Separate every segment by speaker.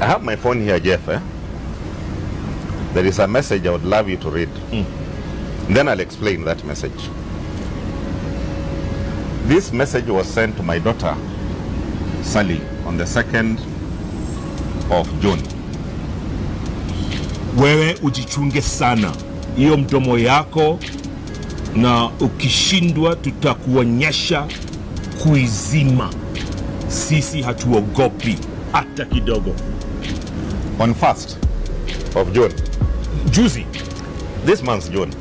Speaker 1: I have my phone here, Jeff. There is a message I would love you to read. Then I'll explain that message. This message was sent to my daughter, Sally, on the 2nd of June.
Speaker 2: Wewe ujichunge sana hiyo mdomo yako, na ukishindwa tutakuonyesha kuizima. Sisi hatuogopi hata kidogo.
Speaker 1: On 1st of June,
Speaker 2: juzi,
Speaker 1: this month's June,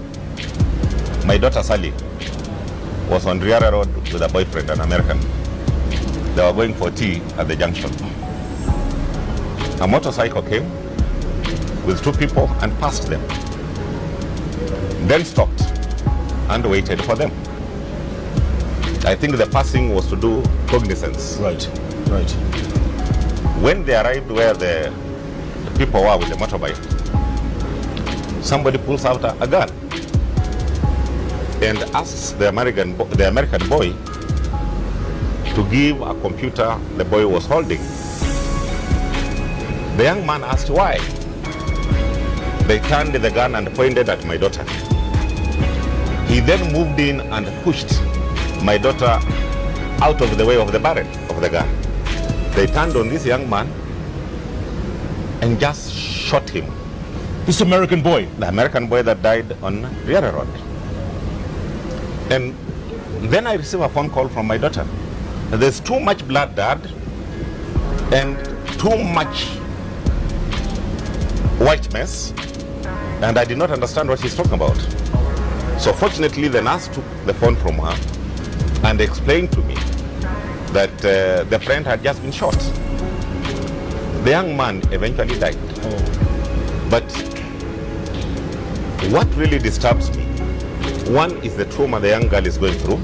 Speaker 1: my daughter Sally was on Riara Road with a boyfriend, an American. They were going for tea at the junction. A motorcycle came with 2 people and passed them. Then stopped and waited for them. I think the passing was to do cognizance.
Speaker 2: Right, right.
Speaker 1: When they arrived where the people were with the motorbike, somebody pulls out a gun and asks the American boy to give a computer the boy was holding. The young man asked why. They turned the gun and pointed at my daughter. He then moved in and pushed my daughter out of the way of the barrel of the gun. They turned on this young man and just shot him.
Speaker 2: This American boy?
Speaker 1: The American boy that died on Riara Road. And then I received a phone call from my daughter. There's too much blood, Dad, and too much white mess, and I did not understand what she's talking about. So fortunately, the nurse took the phone from her and explained to me that the friend had just been shot. The young man eventually died. But what really disturbs me, one is the trauma the young girl is going through.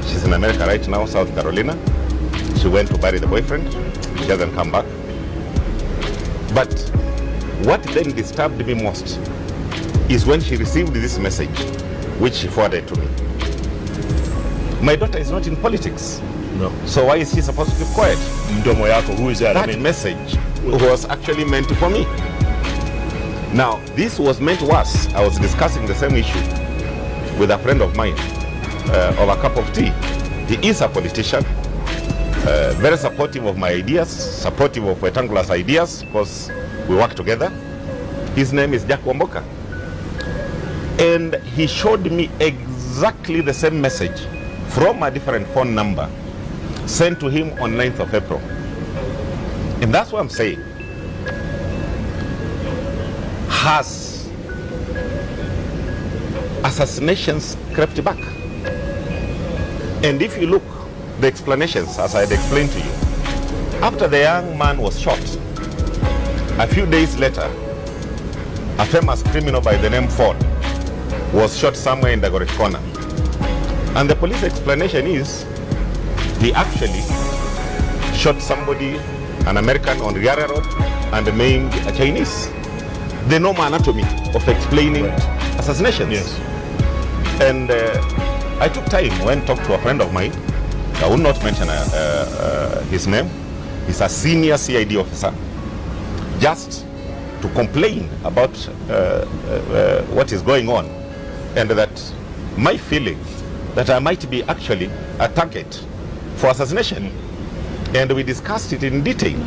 Speaker 1: She's in America right now, South Carolina. She went to bury the boyfriend. She hasn't come back. But what then disturbed me most is when she received this message, which she forwarded to me. My daughter is not in politics.
Speaker 2: No.
Speaker 1: So why is she supposed to keep quiet?
Speaker 2: Mdomo yako, who is that?
Speaker 1: That message was actually meant for me. Now, this was meant worse. I was discussing the same issue with a friend of mine over a cup of tea. He is a politician, very supportive of my ideas, supportive of Wetangula's ideas, because we work together. His name is Jacob Juma. And he showed me exactly the same message from a different phone number sent to him on 9th of April. And that's what I'm saying. Has assassinations crept back? And if you look, the explanations, as I had explained to you, after the young man was shot, a few days later, a famous criminal by the name Ford was shot somewhere in the Dagoretti corner. And the police explanation is he actually shot somebody, an American on Riara Road, and maimed a Chinese. The normal anatomy of explaining assassinations.
Speaker 2: Yes.
Speaker 1: And I took time, went and talked to a friend of mine. I will not mention his name. He's a senior CID officer. Just to complain about what is going on, and that my feeling that I might be actually a target for assassination. And we discussed it in detail.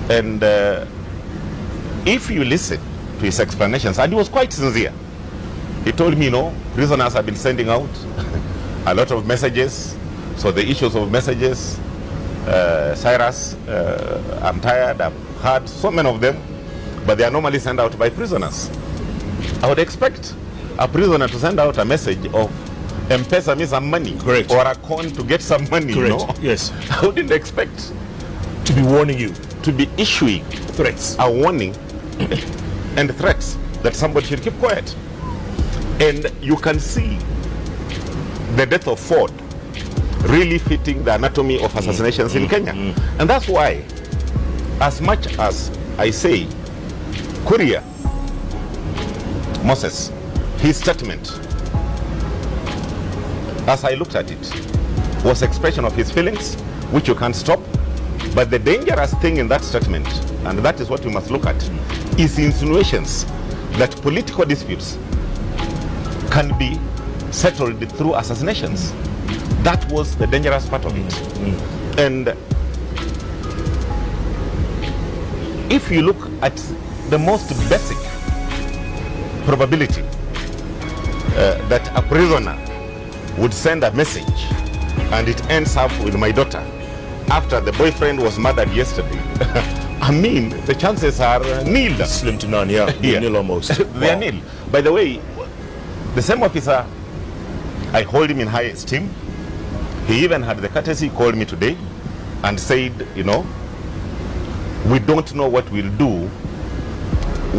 Speaker 1: And if you listen to his explanations, and he was quite sincere. He told me, prisoners have been sending out a lot of messages. So the issues of messages, Cyrus, I'm tired, I've heard so many of them, but they are normally sent out by prisoners. I would expect a prisoner to send out a message of M-Pesa me some money.
Speaker 2: Correct.
Speaker 1: Or a con to get some money.
Speaker 2: Correct. Yes.
Speaker 1: I wouldn't expect
Speaker 2: to be warning you,
Speaker 1: to be issuing
Speaker 2: threats,
Speaker 1: a warning and threats that somebody should keep quiet. And you can see the death of Ford really fitting the anatomy of assassinations in Kenya. And that's why, as much as I say, Kuria, Moses, his statement, as I looked at it, was expression of his feelings, which you can't stop. But the dangerous thing in that statement and that is what we must look at, is insinuations that political disputes can be settled through assassinations. That was the dangerous part of it. And if you look at the most basic probability that a prisoner would send a message and it ends up with my daughter after the boyfriend was murdered yesterday, I mean, the chances are nil.
Speaker 2: Slim to none, yeah.
Speaker 1: Yeah.
Speaker 2: Nil almost.
Speaker 1: They are nil. By the way, the same officer, I hold him in high esteem. He even had the courtesy, called me today and said, you know, we don't know what we'll do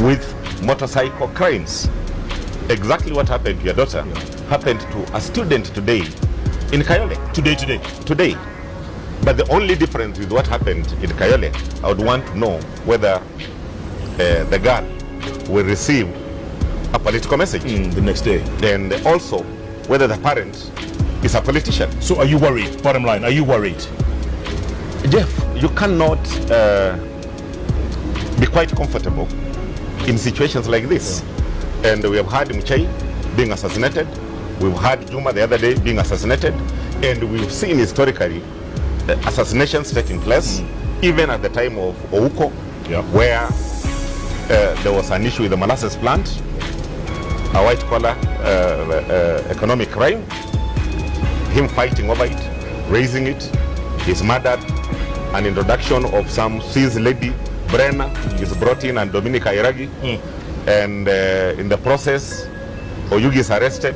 Speaker 1: with motorcycle crimes. Exactly what happened to your daughter happened to a student today in Kayole. Today. But the only difference with what happened in Kayole, I would want to know whether the girl will receive a political message
Speaker 2: the next day.
Speaker 1: And also whether the parent is a politician.
Speaker 2: So are you worried? Bottom line, are you worried?
Speaker 1: Jeff, you cannot be quite comfortable in situations like this. And we have had Mchai being assassinated. We've had Juma the other day being assassinated. And we've seen historically assassinations taking place, even at the time of Ouko, where there was an issue with the molasses plant, a white-collar economic crime, him fighting over it, raising it, he's murdered, an introduction of some Swiss lady, Brenna, is brought in, and Dominica Iragi, and in the process, Oyugi is arrested,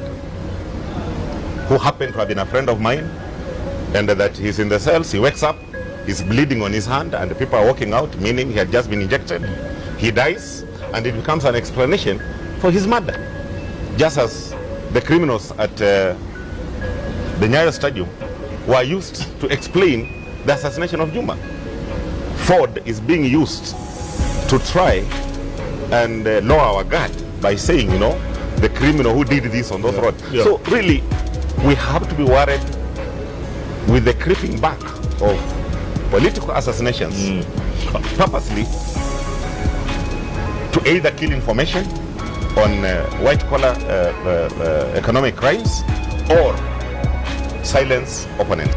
Speaker 1: who happened to have been a friend of mine, and that he's in the cells. He wakes up, he's bleeding on his hand, and people are walking out, meaning he had just been injected. He dies, and it becomes an explanation for his murder. Just as the criminals at the Nyayo Stadium were used to explain the assassination of Juma. Ford is being used to try and lower our guard by saying, you know, the criminal who did this on those roads. So really, we have to be worried with the creeping back of political assassinations purposely to either kill information on white-collar economic crimes or silence opponents.